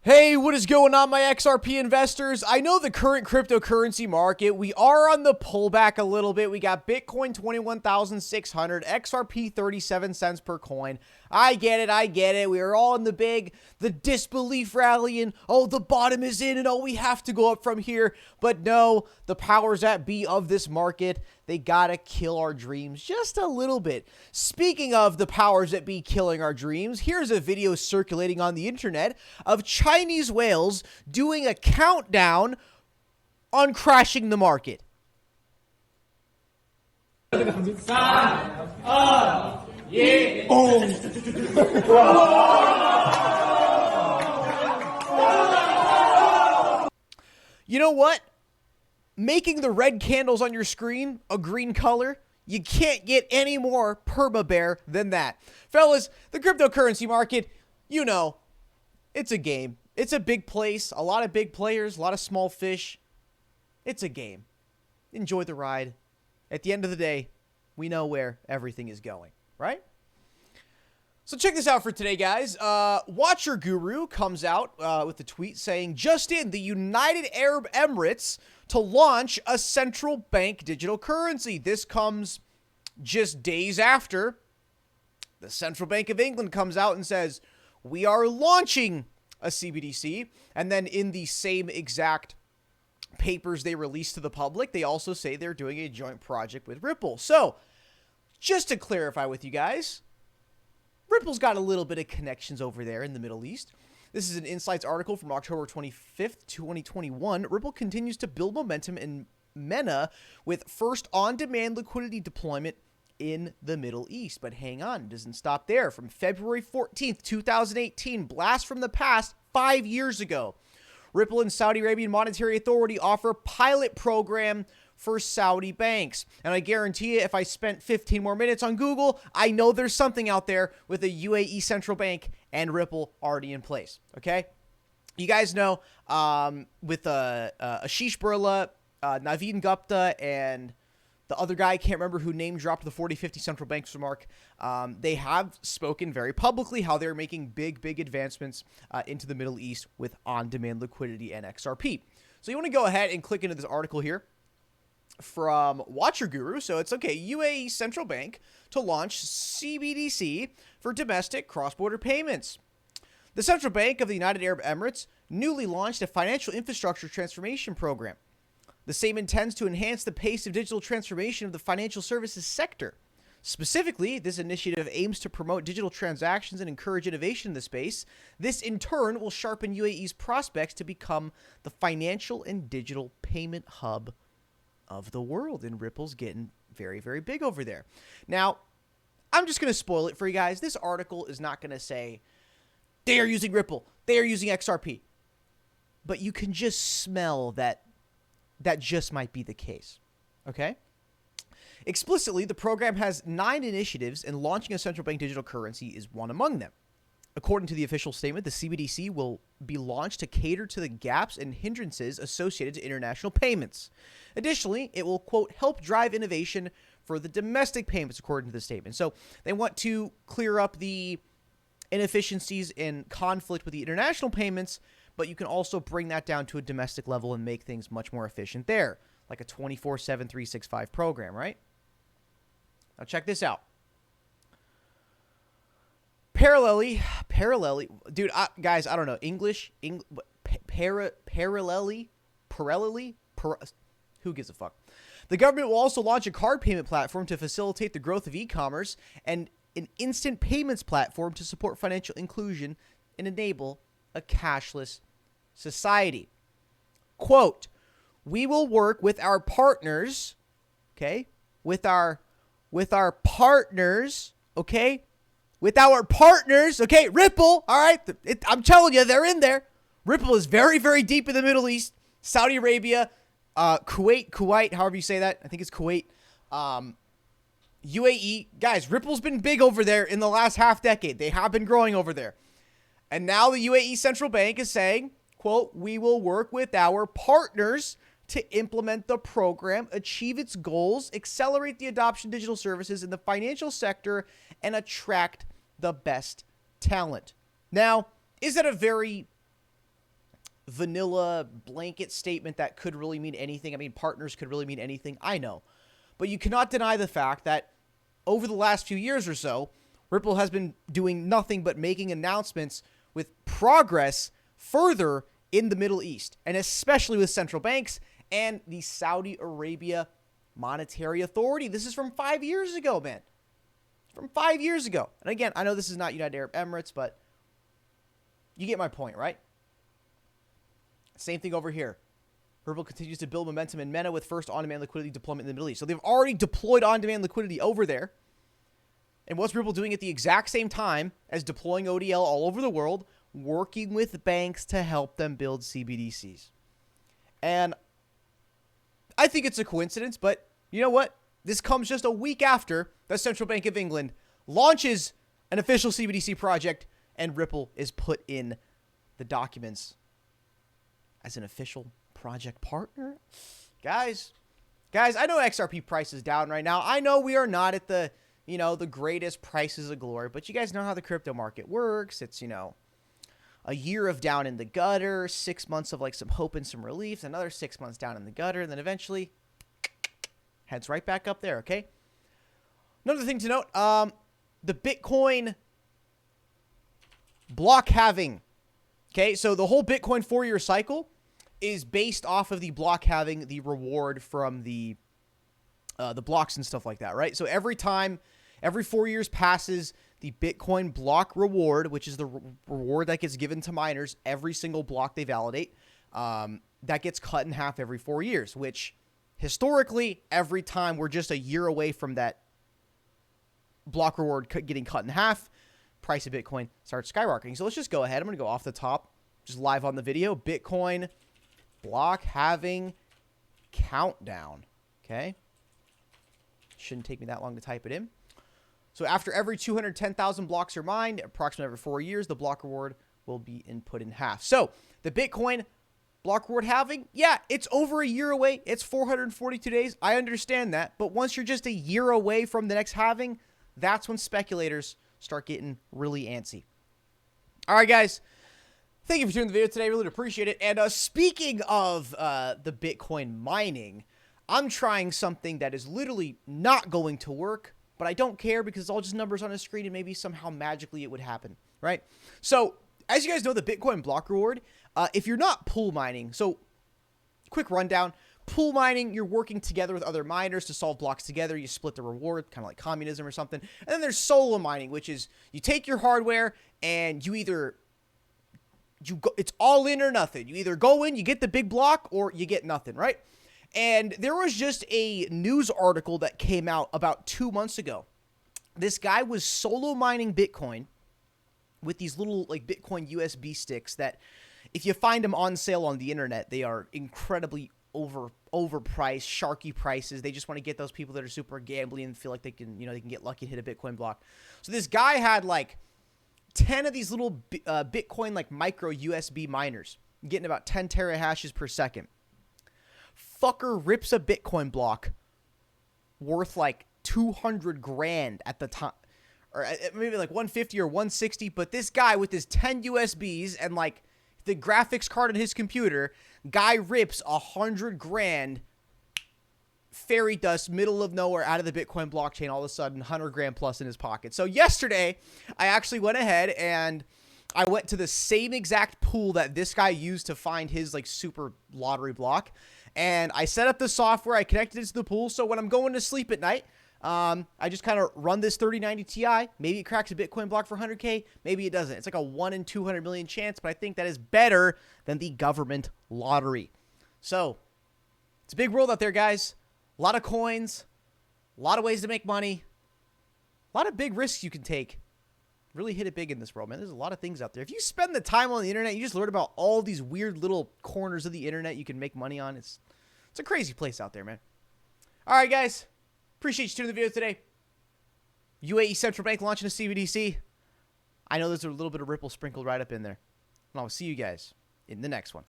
Hey, what is going on, my XRP investors? I know the current cryptocurrency market, we are on the pullback a little bit. We got Bitcoin 21,600, XRP 37 cents per coin. I get it. We are all in the disbelief rally and, oh, the bottom is in and, oh, we have to go up from here. But no, the powers that be of this market, they gotta kill our dreams just a little bit. Speaking of the powers that be killing our dreams, here's a video circulating on the internet of Chinese whales doing a countdown on crashing the market. You know what? Making the red candles on your screen a green color, you can't get any more perma-bear than that. Fellas, the cryptocurrency market, you know, it's a game. It's a big place, a lot of big players, a lot of small fish. It's a game. Enjoy the ride. At the end of the day, we know where everything is going, right? So check this out for today, guys. Watcher Guru comes out with a tweet saying, just in, the United Arab Emirates to launch a central bank digital currency. This comes just days after the Central Bank of England comes out and says, we are launching a CBDC. And then in the same exact papers they released to the public, they also say they're doing a joint project with Ripple. So just to clarify with you guys, Ripple's got a little bit of connections over there in the Middle East. This is an Insights article from October 25th, 2021. Ripple continues to build momentum in MENA with first on-demand liquidity deployment in the Middle East. But hang on, it doesn't stop there. From February 14th, 2018, blast from the past 5 years ago, Ripple and Saudi Arabian Monetary Authority offer a pilot program for Saudi banks. And I guarantee you, if I spent 15 more minutes on Google, I know there's something out there with a UAE central bank and Ripple already in place, okay? You guys know with Ashish Birla, Naveen Gupta, and the other guy, I can't remember who name dropped the 4050 central banks remark, they have spoken very publicly how they're making big advancements into the Middle East with on-demand liquidity and XRP. So you want to go ahead and click into this article here from Watcher Guru. So it's okay, UAE central bank to launch CBDC for domestic cross-border payments. The Central Bank of the United Arab Emirates newly launched a financial infrastructure transformation program. The same intends to enhance the pace of digital transformation of the financial services sector. Specifically, this initiative aims to promote digital transactions and encourage innovation in the space. This, in turn, will sharpen UAE's prospects to become the financial and digital payment hub of the world, and Ripple's getting very big over there. Now, I'm just going to spoil it for you guys. This article is not going to say they are using Ripple, they are using XRP, but you can just smell that just might be the case, okay? Explicitly, the program has 9 initiatives, and launching a central bank digital currency is one among them. According to the official statement, the CBDC will be launched to cater to the gaps and hindrances associated to international payments. Additionally, it will, quote, help drive innovation for the domestic payments, according to the statement. So they want to clear up the inefficiencies and conflict with the international payments, but you can also bring that down to a domestic level and make things much more efficient there, like a 24/7, 365 program, right? Now check this out. Parallelly, dude, guys, I don't know, English, parallelly, who gives a fuck? The government will also launch a card payment platform to facilitate the growth of e-commerce and an instant payments platform to support financial inclusion and enable a cashless society. Quote, we will work with our partners, okay, with our partners, okay, Ripple, all right? I'm telling you, they're in there. Ripple is very deep in the Middle East, Saudi Arabia, Kuwait, however you say that. I think it's Kuwait. UAE. Guys, Ripple's been big over there in the last half decade. They have been growing over there. And now the UAE Central Bank is saying, quote, we will work with our partners to implement the program, achieve its goals, accelerate the adoption of digital services in the financial sector, and attract the best talent. Now, is that a very vanilla blanket statement that could really mean anything. I mean, partners could really mean anything. I know. But you cannot deny the fact that over the last few years or so, Ripple has been doing nothing but making announcements with progress further in the Middle East, and especially with central banks and the Saudi Arabia Monetary Authority. This is from 5 years ago, man. From 5 years ago. And again, I know this is not United Arab Emirates, but you get my point, right? Same thing over here. Ripple continues to build momentum in MENA with first on-demand liquidity deployment in the Middle East. So they've already deployed on-demand liquidity over there. And what's Ripple doing at the exact same time as deploying ODL all over the world, working with banks to help them build CBDCs? And I think it's a coincidence, but you know what? This comes just a week after the Central Bank of England launches an official CBDC project, and Ripple is put in the documents as an official project partner. Guys, I know XRP price is down right now. I know we are not at the, the greatest prices of glory, but you guys know how the crypto market works. It's, a year of down in the gutter, 6 months of like some hope and some relief, another 6 months down in the gutter, and then eventually heads right back up there, okay? Another thing to note, the Bitcoin block halving. Okay, so the whole Bitcoin 4-year cycle is based off of the block halving, the reward from the blocks and stuff like that, right? So every 4 years passes, the Bitcoin block reward, which is the reward that gets given to miners every single block they validate, that gets cut in half every 4 years, which historically, every time we're just a year away from that block reward getting cut in half, price of Bitcoin starts skyrocketing. So let's just go ahead. I'm going to go off the top, just live on the video. Bitcoin block halving countdown. Okay. Shouldn't take me that long to type it in. So after every 210,000 blocks are mined, approximately every 4 years, the block reward will be input in half. So the Bitcoin block reward halving, yeah, it's over a year away. It's 442 days. I understand that. But once you're just a year away from the next halving, that's when speculators start getting really antsy. All right, guys. Thank you for tuning in the video today. Really appreciate it. And speaking of the Bitcoin mining, I'm trying something that is literally not going to work, but I don't care because it's all just numbers on a screen and maybe somehow magically it would happen, right? So as you guys know, the Bitcoin block reward, if you're not pool mining, so quick rundown, pool mining, you're working together with other miners to solve blocks together. You split the reward, kind of like communism or something. And then there's solo mining, which is you take your hardware and it's all in or nothing. You either go in, you get the big block, or you get nothing, right? And there was just a news article that came out about 2 months ago. This guy was solo mining Bitcoin with these little like Bitcoin USB sticks that if you find them on sale on the internet, they are incredibly overpriced, sharky prices. They just want to get those people that are super gambling and feel like they can get lucky and hit a Bitcoin block. So this guy had like 10 of these little Bitcoin like micro USB miners, getting about 10 terahashes per second. Fucker rips a Bitcoin block worth like 200 grand at the time, or maybe like 150 or 160. But this guy with his 10 USBs and like the graphics card on his computer, guy rips 100 grand fairy dust, middle of nowhere, out of the Bitcoin blockchain. All of a sudden, 100 grand plus in his pocket. So yesterday, I actually went ahead and I went to the same exact pool that this guy used to find his like super lottery block. And I set up the software. I connected it to the pool. So when I'm going to sleep at night, I just kind of run this 3090 Ti. Maybe it cracks a Bitcoin block for 100K. Maybe it doesn't. It's like a 1 in 200 million chance, but I think that is better than the government lottery. So it's a big world out there, guys. A lot of coins, a lot of ways to make money, a lot of big risks you can take. Really hit it big in this world, man. There's a lot of things out there. If you spend the time on the internet, you just learn about all these weird little corners of the internet you can make money on. It's a crazy place out there, man. All right, guys. Appreciate you tuning in the video today. UAE Central Bank launching a CBDC. I know there's a little bit of Ripple sprinkled right up in there. And I'll see you guys in the next one.